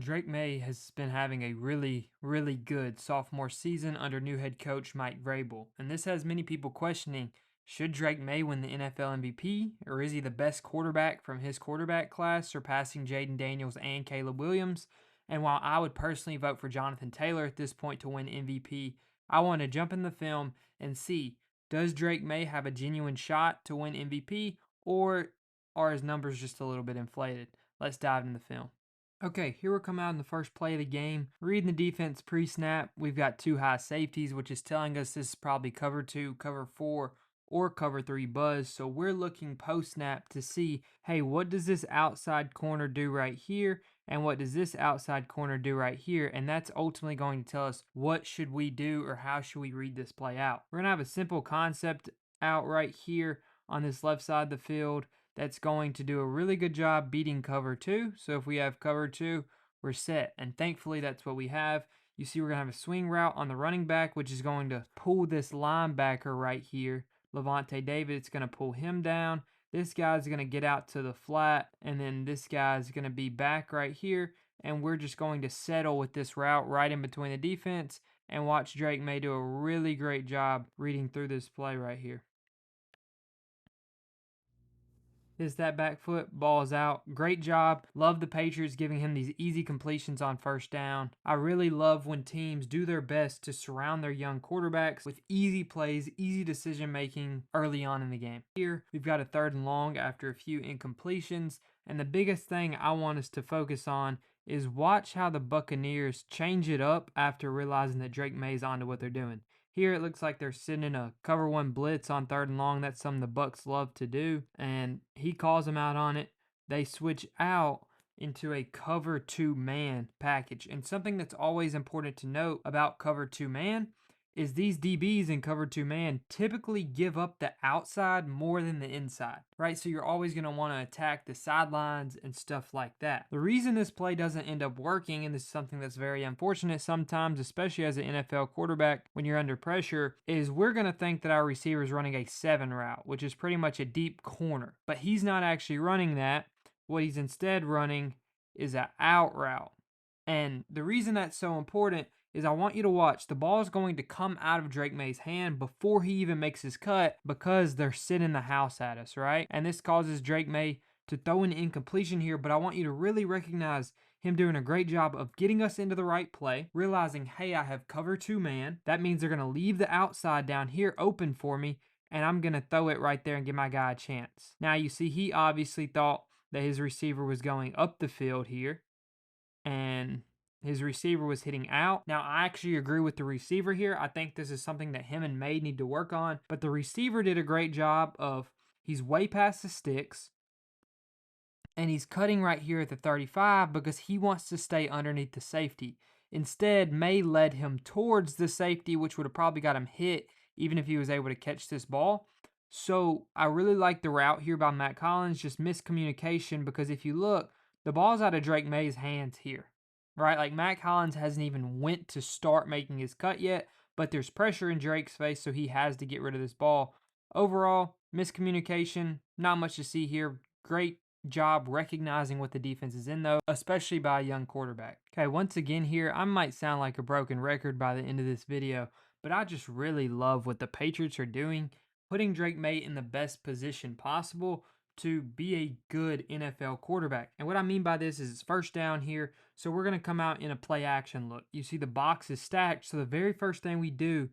Drake Maye has been having a really good sophomore season under new head coach Mike Vrabel, and this has many people questioning, should Drake Maye win the NFL MVP, or is he the best quarterback from his quarterback class, surpassing Jayden Daniels and Caleb Williams? And while I would personally vote for Jonathan Taylor at this point to win MVP, I want to jump in the film and see, does Drake Maye have a genuine shot to win MVP, or are his numbers just a little bit inflated? Let's dive in the film. Okay, here we come out in the first play of the game. Reading the defense pre-snap, we've got two high safeties, which is telling us this is probably cover 2, cover 4, or cover 3 buzz. So we're looking post-snap to see, hey, what does this outside corner do right here? And what does this outside corner do right here? And that's ultimately going to tell us what should we do or how should we read this play out. We're going to have a simple concept out right here on this left side of the field that's going to do a really good job beating cover 2. So if we have cover 2, we're set. And thankfully, that's what we have. You see we're going to have a swing route on the running back, which is going to pull this linebacker right here, Levante David. It's going to pull him down. This guy's going to get out to the flat, and then this guy's going to be back right here. And we're just going to settle with this route right in between the defense and watch Drake Maye do a really great job reading through this play right here. Is that back foot, ball's out. Great job. Love the Patriots giving him these easy completions on first down. I really love when teams do their best to surround their young quarterbacks with easy plays, easy decision making early on in the game. Here, we've got a 3rd and long after a few incompletions, and the biggest thing I want us to focus on is watch how the Buccaneers change it up after realizing that Drake Maye's onto what they're doing. Here it looks like they're sending a cover 1 blitz on 3rd and long. That's something the Bucs love to do, and he calls them out on it. They switch out into a cover 2 man package. And something that's always important to note about cover 2 man is these DBs in cover 2 man typically give up the outside more than the inside, right? So you're always going to want to attack the sidelines and stuff like that. The reason this play doesn't end up working, and this is something that's very unfortunate sometimes, especially as an NFL quarterback when you're under pressure, is we're going to think that our receiver is running a 7 route, which is pretty much a deep corner. But he's not actually running that. What he's instead running is an out route. And the reason that's so important is I want you to watch. The ball is going to come out of Drake Maye's hand before he even makes his cut because they're sitting the house at us, right? And this causes Drake Maye to throw an incompletion here, but I want you to really recognize him doing a great job of getting us into the right play, realizing, hey, I have cover 2 man. That means they're going to leave the outside down here open for me, and I'm going to throw it right there and give my guy a chance. Now, you see, he obviously thought that his receiver was going up the field here, and his receiver was hitting out. Now, I actually agree with the receiver here. I think this is something that him and Maye need to work on. But the receiver did a great job of, he's way past the sticks, and he's cutting right here at the 35 because he wants to stay underneath the safety. Instead, Maye led him towards the safety, which would have probably got him hit even if he was able to catch this ball. So I really like the route here by Matt Collins, just miscommunication, because if you look, the ball's out of Drake Maye's hands here, right? Like Matt Collins hasn't even went to start making his cut yet, but there's pressure in Drake's face, so he has to get rid of this ball. Overall, miscommunication, not much to see here. Great job recognizing what the defense is in, though, especially by a young quarterback. Okay, once again here, I might sound like a broken record by the end of this video, but I just really love what the Patriots are doing, putting Drake Maye in the best position possible to be a good NFL quarterback. And what I mean by this is it's first down here, so we're going to come out in a play action look. You see the box is stacked, so the very first thing we do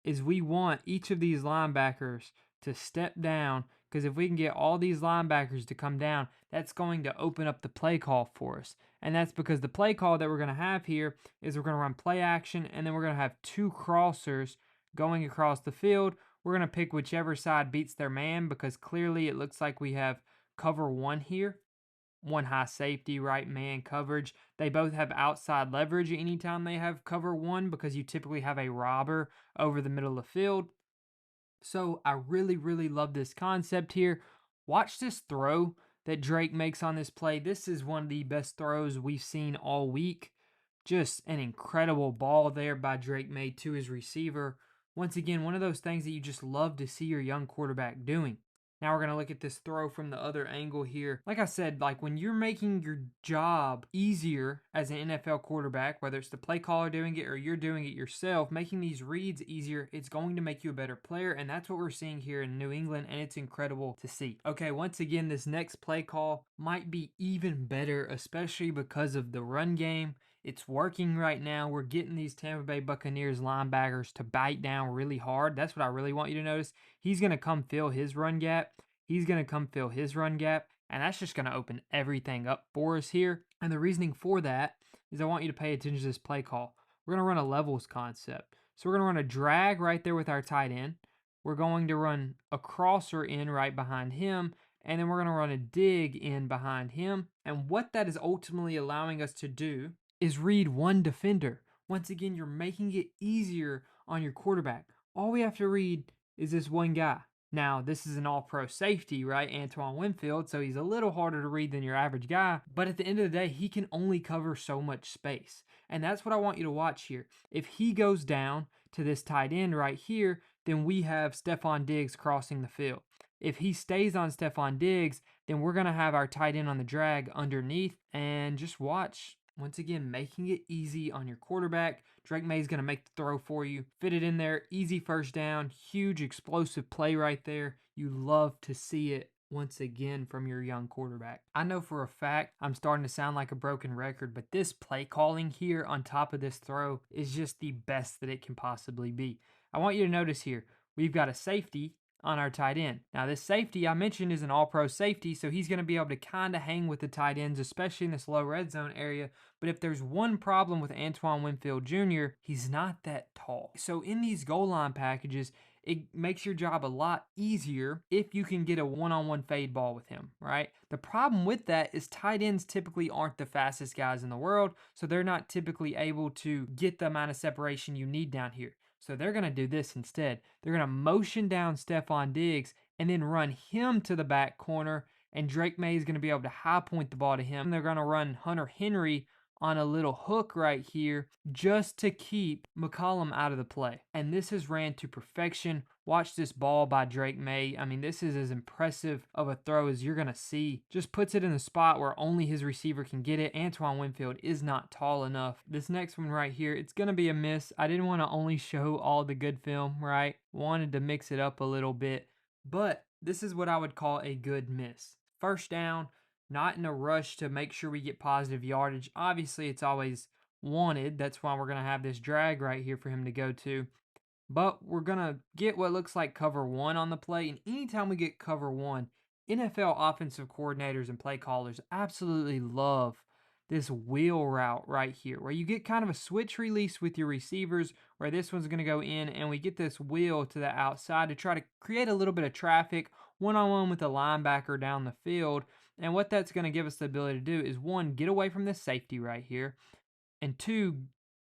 is we want each of these linebackers to step down, because if we can get all these linebackers to come down, that's going to open up the play call for us. And that's because the play call that we're going to have here is we're going to run play action, and then we're going to have 2 crossers going across the field. We're going to pick whichever side beats their man, because clearly it looks like we have cover 1 here. 1 high safety, right man coverage. They both have outside leverage anytime they have cover 1, because you typically have a robber over the middle of the field. So I really love this concept here. Watch this throw that Drake makes on this play. This is one of the best throws we've seen all week. Just an incredible ball there by Drake Maye to his receiver. Once again, one of those things that you just love to see your young quarterback doing. Now we're going to look at this throw from the other angle here. Like I said, like when you're making your job easier as an NFL quarterback, whether it's the play caller doing it or you're doing it yourself, making these reads easier, it's going to make you a better player. And that's what we're seeing here in New England, and it's incredible to see. Okay, once again, this next play call might be even better, especially because of the run game. It's working right now. We're getting these Tampa Bay Buccaneers linebackers to bite down really hard. That's what I really want you to notice. He's going to come fill his run gap. He's going to come fill his run gap. And that's just going to open everything up for us here. And the reasoning for that is I want you to pay attention to this play call. We're going to run a levels concept. So we're going to run a drag right there with our tight end. We're going to run a crosser in right behind him. And then we're going to run a dig in behind him. And what that is ultimately allowing us to do is read one defender. Once again, you're making it easier on your quarterback. All we have to read is this one guy. Now, this is an all-pro safety, right? Antoine Winfield, so he's a little harder to read than your average guy. But at the end of the day, he can only cover so much space. And that's what I want you to watch here. If he goes down to this tight end right here, then we have Stephon Diggs crossing the field. If he stays on Stephon Diggs, then we're going to have our tight end on the drag underneath. And just watch. Once again, making it easy on your quarterback. Drake Maye is going to make the throw for you. Fit it in there. Easy first down. Huge explosive play right there. You love to see it once again from your young quarterback. I know for a fact I'm starting to sound like a broken record, but this play calling here on top of this throw is just the best that it can possibly be. I want you to notice here, we've got a safety on our tight end. Now this safety I mentioned is an all-pro safety, so he's going to be able to kind of hang with the tight ends, especially in this low red zone area. But if there's one problem with Antoine Winfield Jr., he's not that tall. So in these goal line packages, it makes your job a lot easier if you can get a one-on-one fade ball with him, right? The problem with that is tight ends typically aren't the fastest guys in the world, so they're not typically able to get the amount of separation you need down here. So they're going to do this instead. They're going to motion down Stephon Diggs and then run him to the back corner, and Drake Maye is going to be able to high point the ball to him. And they're going to run Hunter Henry on a little hook right here just to keep McCollum out of the play. And this is ran to perfection. Watch this ball by Drake Maye. I mean, this is as impressive of a throw as you're going to see. Just puts it in the spot where only his receiver can get it. Antoine Winfield is not tall enough. This next one right here, it's going to be a miss. I didn't want to only show all the good film, right? Wanted to mix it up a little bit. But this is what I would call a good miss. First down, not in a rush to make sure we get positive yardage. Obviously, it's always wanted. That's why we're going to have this drag right here for him to go to. But we're going to get what looks like cover one on the play. And anytime we get cover one, NFL offensive coordinators and play callers absolutely love this wheel route right here, where you get kind of a switch release with your receivers, where this one's going to go in, and we get this wheel to the outside to try to create a little bit of traffic one-on-one with a linebacker down the field. And what that's going to give us the ability to do is, one, get away from this safety right here, and two,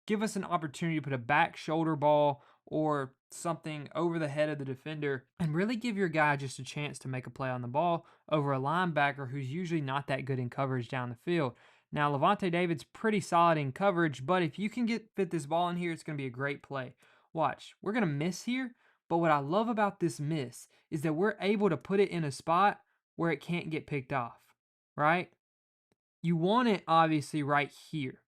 give us an opportunity to put a back shoulder ball or something over the head of the defender and really give your guy just a chance to make a play on the ball over a linebacker who's usually not that good in coverage down the field. Now, Levante David's pretty solid in coverage, but if you can fit this ball in here, it's going to be a great play. Watch, we're going to miss here, but what I love about this miss is that we're able to put it in a spot where it can't get picked off, right? You want it, obviously, right here.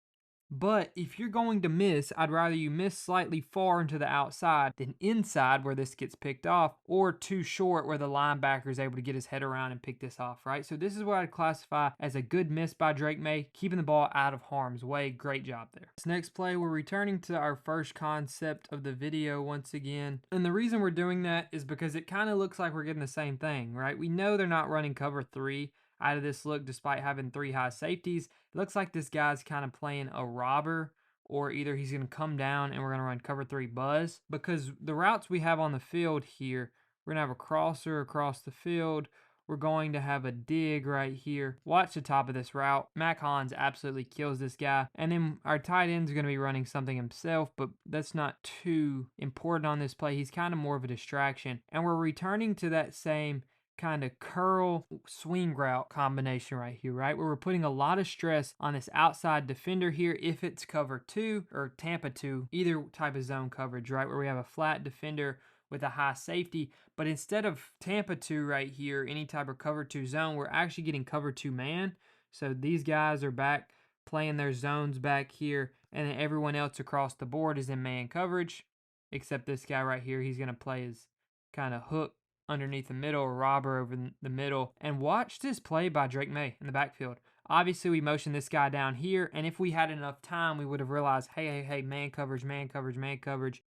But if you're going to miss, I'd rather you miss slightly far into the outside than inside where this gets picked off, or too short where the linebacker is able to get his head around and pick this off, right? So this is what I'd classify as a good miss by Drake Maye, keeping the ball out of harm's way. Great job there. This next play, we're returning to our first concept of the video once again. And the reason we're doing that is because it kind of looks like we're getting the same thing, right? We know they're not running cover three out of this look despite having three high safeties. It looks like this guy's kind of playing a robber, or either he's going to come down and we're going to run cover three buzz, because the routes we have on the field here, we're going to have a crosser across the field. We're going to have a dig right here. Watch the top of this route. Mac Hollins absolutely kills this guy. And then our tight end's going to be running something himself, but that's not too important on this play. He's kind of more of a distraction. And we're returning to that same kind of curl swing route combination right here, right? Where we're putting a lot of stress on this outside defender here if it's cover two or Tampa two, either type of zone coverage, right? Where we have a flat defender with a high safety. But instead of Tampa 2 right here, any type of cover 2 zone, we're actually getting cover 2 man. So these guys are back playing their zones back here, and then everyone else across the board is in man coverage, except this guy right here. He's going to play his kind of hook underneath the middle, or robber over the middle. And watch this play by Drake Maye in the backfield. Obviously, we motioned this guy down here, and if we had enough time, we would have realized, hey, man coverage, man coverage, man coverage.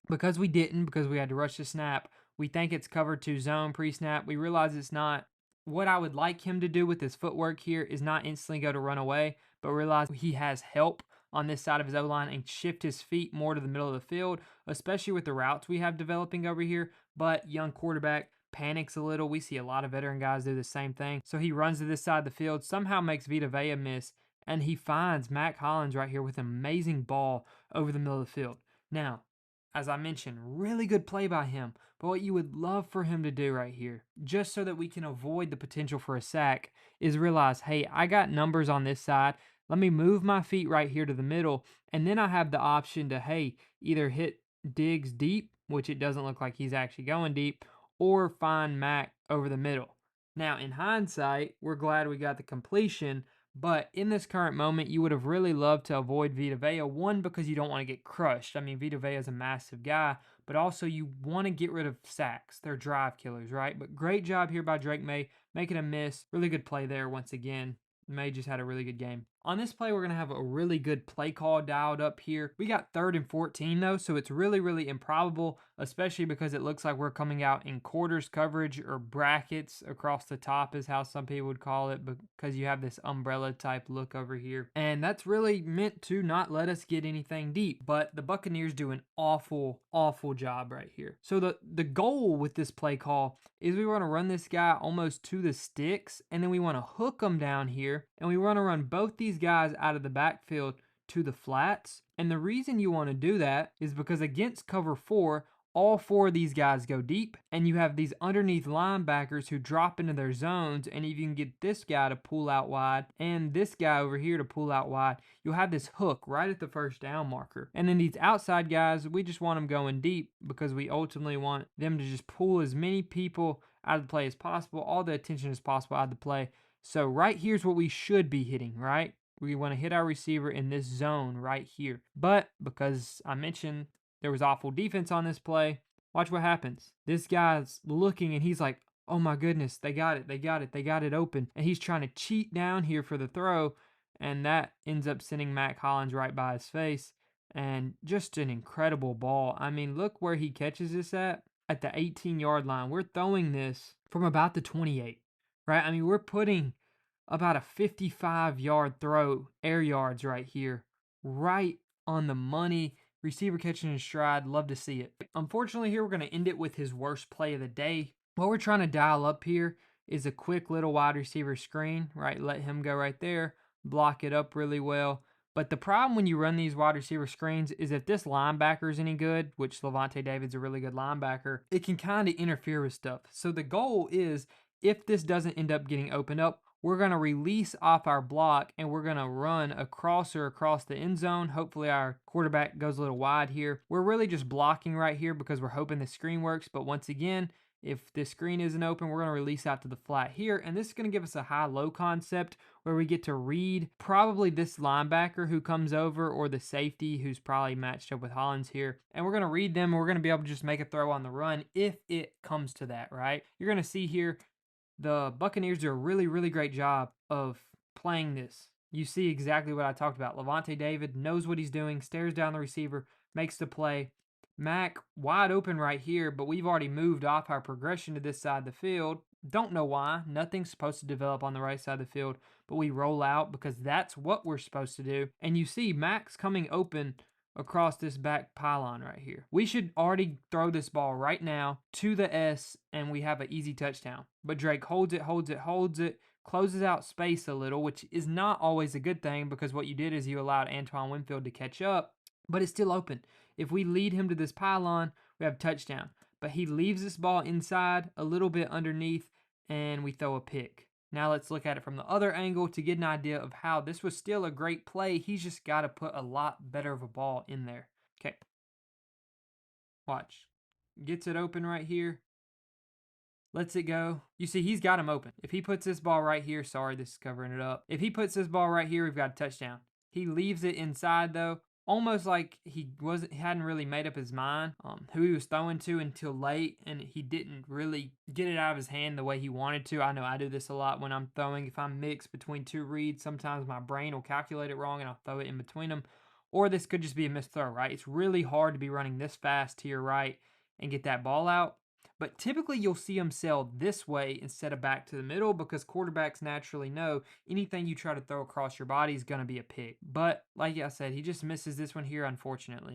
Because we didn't, because we had to rush the snap, we think it's cover 2 zone pre-snap. We realize it's not. What I would like him to do with his footwork here is not instantly go to run away, but realize he has help on this side of his O-line and shift his feet more to the middle of the field, especially with the routes we have developing over here. But young quarterback panics a little. We see a lot of veteran guys do the same thing. So he runs to this side of the field, somehow makes Vita Vea miss, and he finds Mack Hollins right here with an amazing ball over the middle of the field. Now, as I mentioned, really good play by him. But what you would love for him to do right here, just so that we can avoid the potential for a sack, is realize, hey, I got numbers on this side. Let me move my feet right here to the middle. And then I have the option to, hey, either hit Diggs deep, which it doesn't look like he's actually going deep, or find Mack over the middle. Now, in hindsight, we're glad we got the completion, but in this current moment, you would have really loved to avoid Vita Vea. One, because you don't want to get crushed. I mean, Vita Vea is a massive guy, but also you want to get rid of sacks. They're drive killers, right? But great job here by Drake Maye, making a miss. Really good play there once again. Maye just had a really good game. On this play, we're going to have a really good play call dialed up here. We got 3rd and 14 though, so it's really, really improbable, especially because it looks like we're coming out in quarters coverage, or brackets across the top is how some people would call it, because you have this umbrella type look over here. And that's really meant to not let us get anything deep, but the Buccaneers do an awful, awful job right here. So the goal with this play call is we want to run this guy almost to the sticks, and then we want to hook him down here, and we want to run both these guys out of the backfield to the flats. And the reason you want to do that is because against cover 4, all 4 of these guys go deep, and you have these underneath linebackers who drop into their zones, and if you can get this guy to pull out wide and this guy over here to pull out wide, you'll have this hook right at the first down marker. And then these outside guys, we just want them going deep because we ultimately want them to just pull as many people out of the play as possible, all the attention as possible out of the play. So right here's what we should be hitting, right? We want to hit our receiver in this zone right here. But because I mentioned there was awful defense on this play, watch what happens. This guy's looking and he's like, oh my goodness, they got it open. And he's trying to cheat down here for the throw, and that ends up sending Mack Hollins right by his face. And just an incredible ball. I mean, look where he catches this at the 18-yard line. We're throwing this from about the 28, right? I mean, we're putting about a 55-yard throw, air yards right here, right on the money. Receiver catching his stride. Love to see it. Unfortunately, here we're going to end it with his worst play of the day. What we're trying to dial up here is a quick little wide receiver screen, right? Let him go right there, block it up really well. But the problem when you run these wide receiver screens is if this linebacker is any good, which Lavonte David's a really good linebacker, it can kind of interfere with stuff. So the goal is, if this doesn't end up getting opened up, we're going to release off our block and we're going to run a crosser across the end zone. Hopefully our quarterback goes a little wide here. We're really just blocking right here because we're hoping the screen works. But once again, if this screen isn't open, we're going to release out to the flat here. And this is going to give us a high-low concept where we get to read probably this linebacker who comes over, or the safety who's probably matched up with Hollins here. And we're going to read them, and we're going to be able to just make a throw on the run if it comes to that, right? You're going to see here the Buccaneers do a really, really great job of playing this. You see exactly what I talked about. Lavonte David knows what he's doing, stares down the receiver, makes the play. Mack wide open right here, but we've already moved off our progression to this side of the field. Don't know why. Nothing's supposed to develop on the right side of the field, but we roll out because that's what we're supposed to do. And you see Mack's coming open across this back pylon right here. We should already throw this ball right now to the S, and we have an easy touchdown. But Drake holds it, closes out space a little, which is not always a good thing, because what you did is you allowed Antoine Winfield to catch up, but it's still open. If we lead him to this pylon, we have a touchdown. But he leaves this ball inside, a little bit underneath, and we throw a pick. Now let's look at it from the other angle to get an idea of how this was still a great play. He's just got to put a lot better of a ball in there. Okay. Watch. Gets it open right here. Lets it go. You see, he's got him open. If he puts this ball right here, sorry, this is covering it up. If he puts this ball right here, we've got a touchdown. He leaves it inside though, almost like he hadn't really made up his mind who he was throwing to until late, and he didn't really get it out of his hand the way he wanted to. I know I do this a lot when I'm throwing. If I'm mixed between two reads, sometimes my brain will calculate it wrong and I'll throw it in between them. Or this could just be a missed throw, right? It's really hard to be running this fast to your right and get that ball out. But typically you'll see them sail this way instead of back to the middle because quarterbacks naturally know anything you try to throw across your body is going to be a pick. But like I said, he just misses this one here, unfortunately.